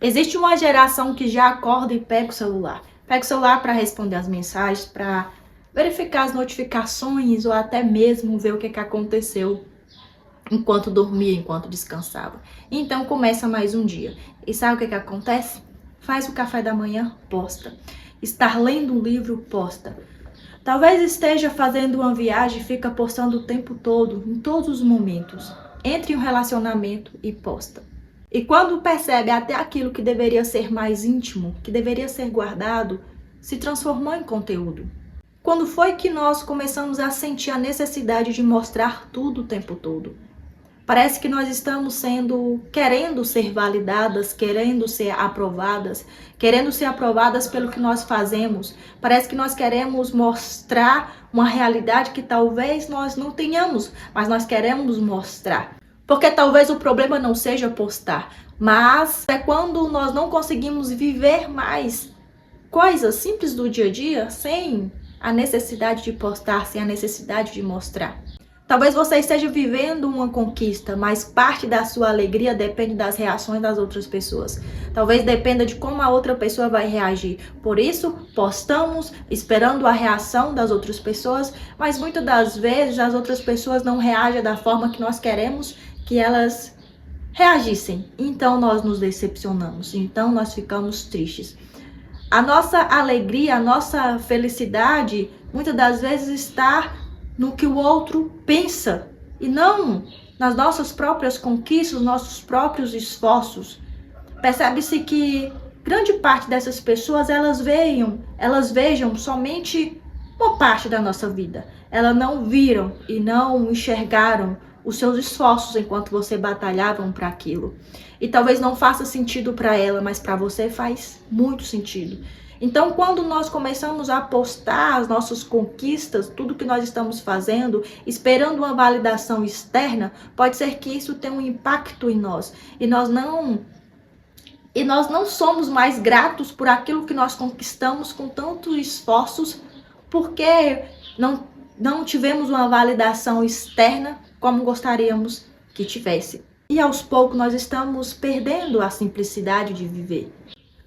Existe uma geração que já acorda e pega o celular. Pega o celular para responder as mensagens, para verificar as notificações ou até mesmo ver o que aconteceu enquanto dormia, enquanto descansava. Então começa mais um dia. E sabe o que acontece? Faz o café da manhã, posta. Estar lendo um livro, posta. Talvez esteja fazendo uma viagem e fica postando o tempo todo, em todos os momentos. Entre em um relacionamento e posta. E quando percebe até aquilo que deveria ser mais íntimo, que deveria ser guardado, se transformou em conteúdo. Quando foi que nós começamos a sentir a necessidade de mostrar tudo o tempo todo? Parece que nós estamos querendo ser validadas, querendo ser aprovadas pelo que nós fazemos. Parece que nós queremos mostrar uma realidade que talvez nós não tenhamos, mas nós queremos mostrar. Porque talvez o problema não seja postar, mas é quando nós não conseguimos viver mais coisas simples do dia a dia sem a necessidade de postar, sem a necessidade de mostrar. Talvez você esteja vivendo uma conquista, mas parte da sua alegria depende das reações das outras pessoas. Talvez dependa de como a outra pessoa vai reagir. Por isso, postamos esperando a reação das outras pessoas, mas muitas das vezes as outras pessoas não reagem da forma que nós queremos que elas reagissem. Então nós nos decepcionamos, então nós ficamos tristes. A nossa alegria, a nossa felicidade, muitas das vezes está no que o outro pensa e não nas nossas próprias conquistas, nossos próprios esforços. Percebe-se que grande parte dessas pessoas, elas vejam somente uma parte da nossa vida. Elas não viram e não enxergaram os seus esforços enquanto você batalhavam para aquilo. E talvez não faça sentido para ela, mas para você faz muito sentido. Então, quando nós começamos a postar as nossas conquistas, tudo que nós estamos fazendo, esperando uma validação externa, pode ser que isso tenha um impacto em nós. E nós não somos mais gratos por aquilo que nós conquistamos com tantos esforços, porque não tivemos uma validação externa como gostaríamos que tivesse. E aos poucos nós estamos perdendo a simplicidade de viver.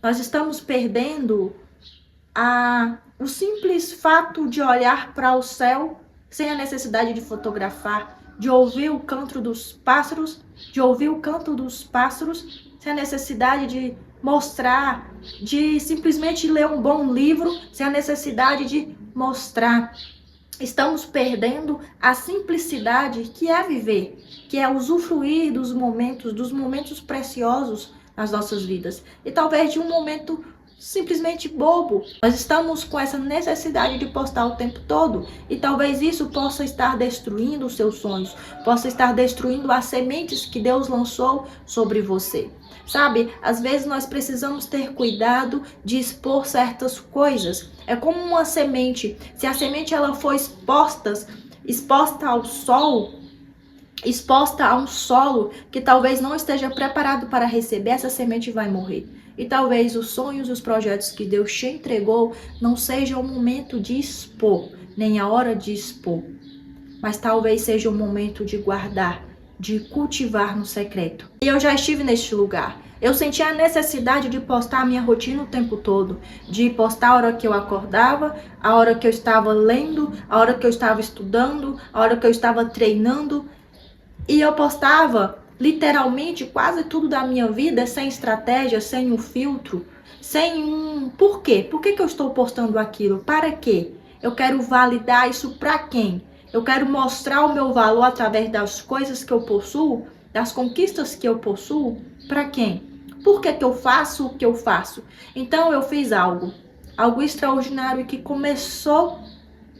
Nós estamos perdendo o simples fato de olhar para o céu sem a necessidade de fotografar, de ouvir o canto dos pássaros, sem a necessidade de mostrar, de simplesmente ler um bom livro, sem a necessidade de mostrar. Estamos perdendo a simplicidade que é viver, que é usufruir dos momentos preciosos nas nossas vidas. E talvez de um momento simplesmente bobo. Nós estamos com essa necessidade de postar o tempo todo. E talvez isso possa estar destruindo os seus sonhos, possa estar destruindo as sementes que Deus lançou sobre você. Sabe, às vezes nós precisamos ter cuidado de expor certas coisas. É como uma semente. Se a semente ela for exposta ao sol, exposta a um solo que talvez não esteja preparado para receber, essa semente vai morrer. E talvez os sonhos e os projetos que Deus te entregou não seja o momento de expor, nem a hora de expor. Mas talvez seja o momento de guardar, de cultivar no secreto. E eu já estive neste lugar. Eu senti a necessidade de postar a minha rotina o tempo todo. De postar a hora que eu acordava, a hora que eu estava lendo, a hora que eu estava estudando, a hora que eu estava treinando. E eu postava literalmente quase tudo da minha vida sem estratégia, sem um filtro, sem um porquê. Por que eu estou postando aquilo? Para quê? Eu quero validar isso para quem? Eu quero mostrar o meu valor através das coisas que eu possuo, das conquistas que eu possuo, para quem? Por que eu faço o que eu faço? Então eu fiz algo extraordinário que começou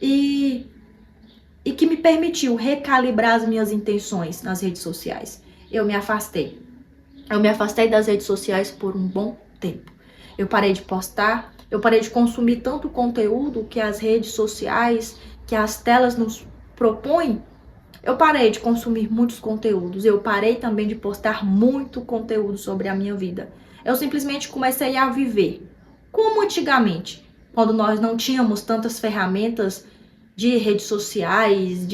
e que me permitiu recalibrar as minhas intenções nas redes sociais. Eu me afastei das redes sociais por um bom tempo. Eu parei de postar, eu parei de consumir tanto conteúdo que as redes sociais, que as telas nos propõem. Eu parei de consumir muitos conteúdos, eu parei também de postar muito conteúdo sobre a minha vida. Eu simplesmente comecei a viver, como antigamente, quando nós não tínhamos tantas ferramentas de redes sociais,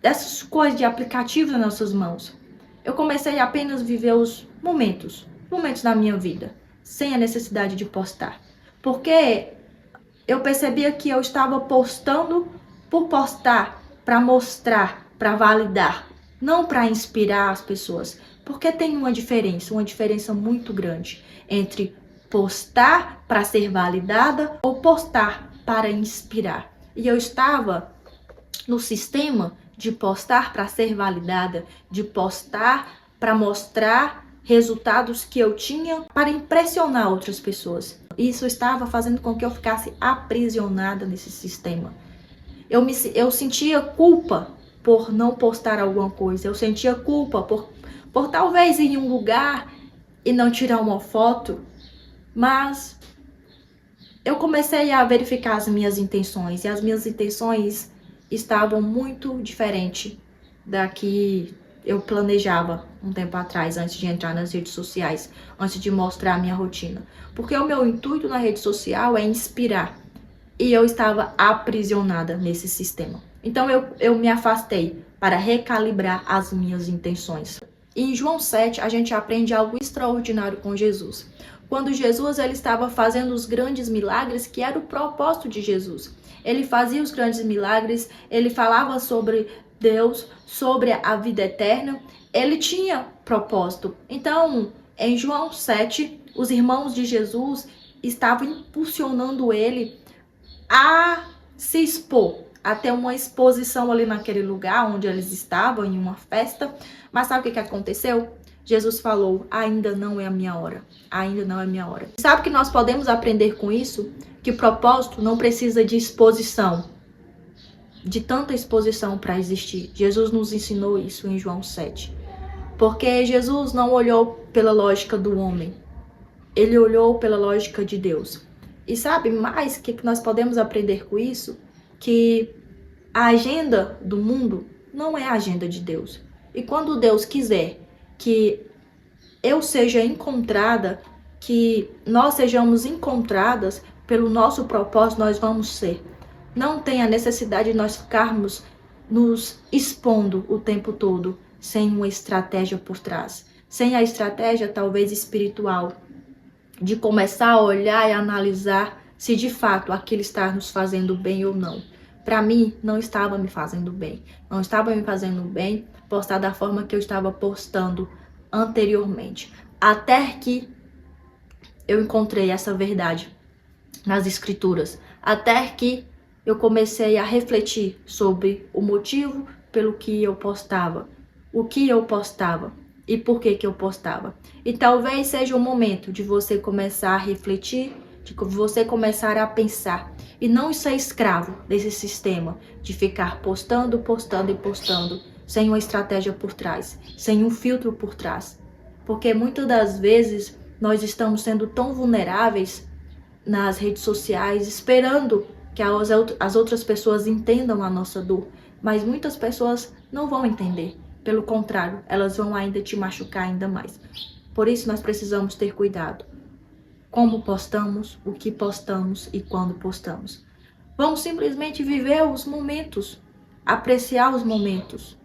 dessas coisas, de aplicativos nas nossas mãos. Eu comecei a apenas viver os momentos, momentos da minha vida, sem a necessidade de postar. Porque eu percebia que eu estava postando por postar, para mostrar, para validar, não para inspirar as pessoas. Porque tem uma diferença muito grande entre postar para ser validada ou postar para inspirar. E eu estava no sistema de postar para ser validada, de postar para mostrar resultados que eu tinha para impressionar outras pessoas. Isso estava fazendo com que eu ficasse aprisionada nesse sistema. Eu sentia culpa por não postar alguma coisa. Eu sentia culpa por talvez ir em um lugar e não tirar uma foto. Mas eu comecei a verificar as minhas intenções. E as minhas intenções estavam muito diferentes da que eu planejava um tempo atrás, antes de entrar nas redes sociais, antes de mostrar a minha rotina. Porque o meu intuito na rede social é inspirar. E eu estava aprisionada nesse sistema. Então eu me afastei para recalibrar as minhas intenções. E em João 7, a gente aprende algo extraordinário com Jesus. Quando Jesus ele estava fazendo os grandes milagres, que era o propósito de Jesus. Ele fazia os grandes milagres, ele falava sobre Deus, sobre a vida eterna. Ele tinha propósito. Então, em João 7, os irmãos de Jesus estavam impulsionando ele a se expor, a ter uma exposição ali naquele lugar onde eles estavam, em uma festa. Mas sabe o que aconteceu? Jesus falou, ainda não é a minha hora, ainda não é a minha hora. Sabe que nós podemos aprender com isso? Que propósito não precisa de exposição, de tanta exposição para existir. Jesus nos ensinou isso em João 7. Porque Jesus não olhou pela lógica do homem, ele olhou pela lógica de Deus. E sabe mais o que nós podemos aprender com isso? Que a agenda do mundo não é a agenda de Deus. E quando Deus quiser que eu seja encontrada, que nós sejamos encontradas pelo nosso propósito, nós vamos ser. Não tem a necessidade de nós ficarmos nos expondo o tempo todo, sem uma estratégia por trás. Sem a estratégia, talvez, espiritual, de começar a olhar e analisar se de fato aquilo está nos fazendo bem ou não. Para mim, não estava me fazendo bem. Não estava me fazendo bem postar da forma que eu estava postando anteriormente. Até que eu encontrei essa verdade nas escrituras. Até que eu comecei a refletir sobre o motivo pelo que eu postava. O que eu postava. E por que eu postava. E talvez seja o momento de você começar a refletir, de você começar a pensar. E não ser escravo desse sistema de ficar postando, postando e postando, sem uma estratégia por trás, sem um filtro por trás. Porque muitas das vezes nós estamos sendo tão vulneráveis nas redes sociais, esperando que as outras pessoas entendam a nossa dor. Mas muitas pessoas não vão entender. Pelo contrário, elas vão ainda te machucar ainda mais. Por isso nós precisamos ter cuidado. Como postamos, o que postamos e quando postamos. Vamos simplesmente viver os momentos, apreciar os momentos,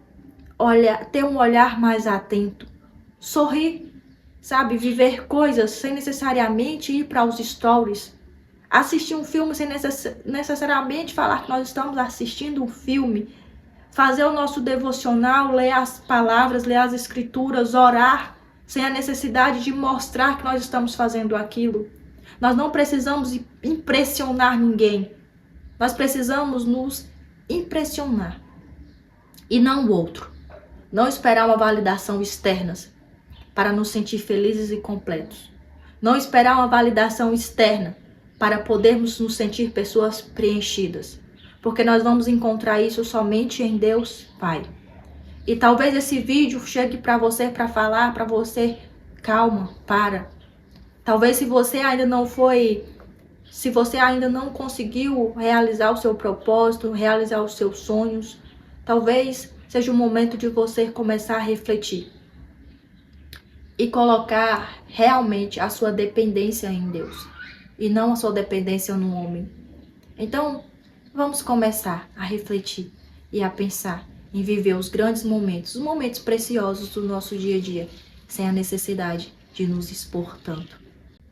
ter um olhar mais atento, sorrir, sabe? Viver coisas sem necessariamente ir para os stories. Assistir um filme sem necessariamente falar que nós estamos assistindo um filme. Fazer o nosso devocional, ler as palavras, ler as escrituras, orar, sem a necessidade de mostrar que nós estamos fazendo aquilo. Nós não precisamos impressionar ninguém. Nós precisamos nos impressionar. E não o outro. Não esperar uma validação externa para nos sentir felizes e completos. Não esperar uma validação externa para podermos nos sentir pessoas preenchidas. Porque nós vamos encontrar isso somente em Deus Pai. E talvez esse vídeo chegue para você para falar para você, calma, para. Talvez se você ainda não conseguiu realizar o seu propósito, realizar os seus sonhos, talvez seja o momento de você começar a refletir. E colocar realmente a sua dependência em Deus. E não a sua dependência no homem. Então, vamos começar a refletir e a pensar em viver os grandes momentos, os momentos preciosos do nosso dia a dia, sem a necessidade de nos expor tanto.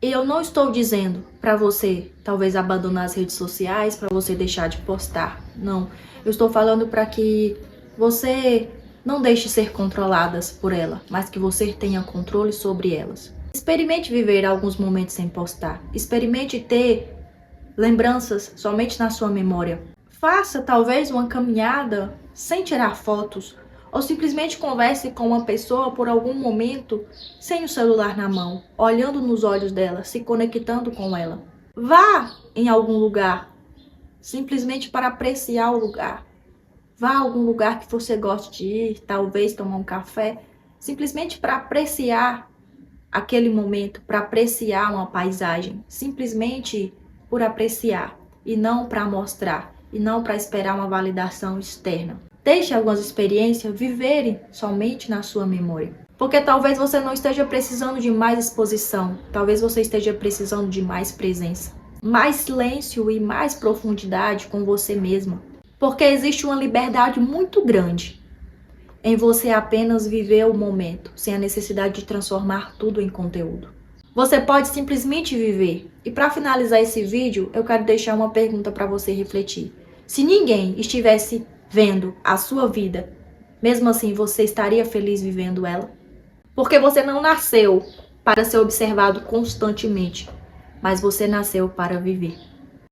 E eu não estou dizendo para você talvez abandonar as redes sociais, para você deixar de postar. Não, eu estou falando para que você não deixe ser controladas por ela, mas que você tenha controle sobre elas. Experimente viver alguns momentos sem postar. Experimente ter lembranças somente na sua memória. Faça talvez uma caminhada sem tirar fotos, ou simplesmente converse com uma pessoa por algum momento sem o celular na mão, olhando nos olhos dela, se conectando com ela. Vá em algum lugar, simplesmente para apreciar o lugar. Vá a algum lugar que você goste de ir, talvez tomar um café, simplesmente para apreciar aquele momento, para apreciar uma paisagem, simplesmente por apreciar e não para mostrar, e não para esperar uma validação externa. Deixe algumas experiências viverem somente na sua memória. Porque talvez você não esteja precisando de mais exposição, talvez você esteja precisando de mais presença, mais silêncio e mais profundidade com você mesma. Porque existe uma liberdade muito grande em você apenas viver o momento, sem a necessidade de transformar tudo em conteúdo. Você pode simplesmente viver. E para finalizar esse vídeo, eu quero deixar uma pergunta para você refletir. Se ninguém estivesse vendo a sua vida, mesmo assim você estaria feliz vivendo ela? Porque você não nasceu para ser observado constantemente, mas você nasceu para viver.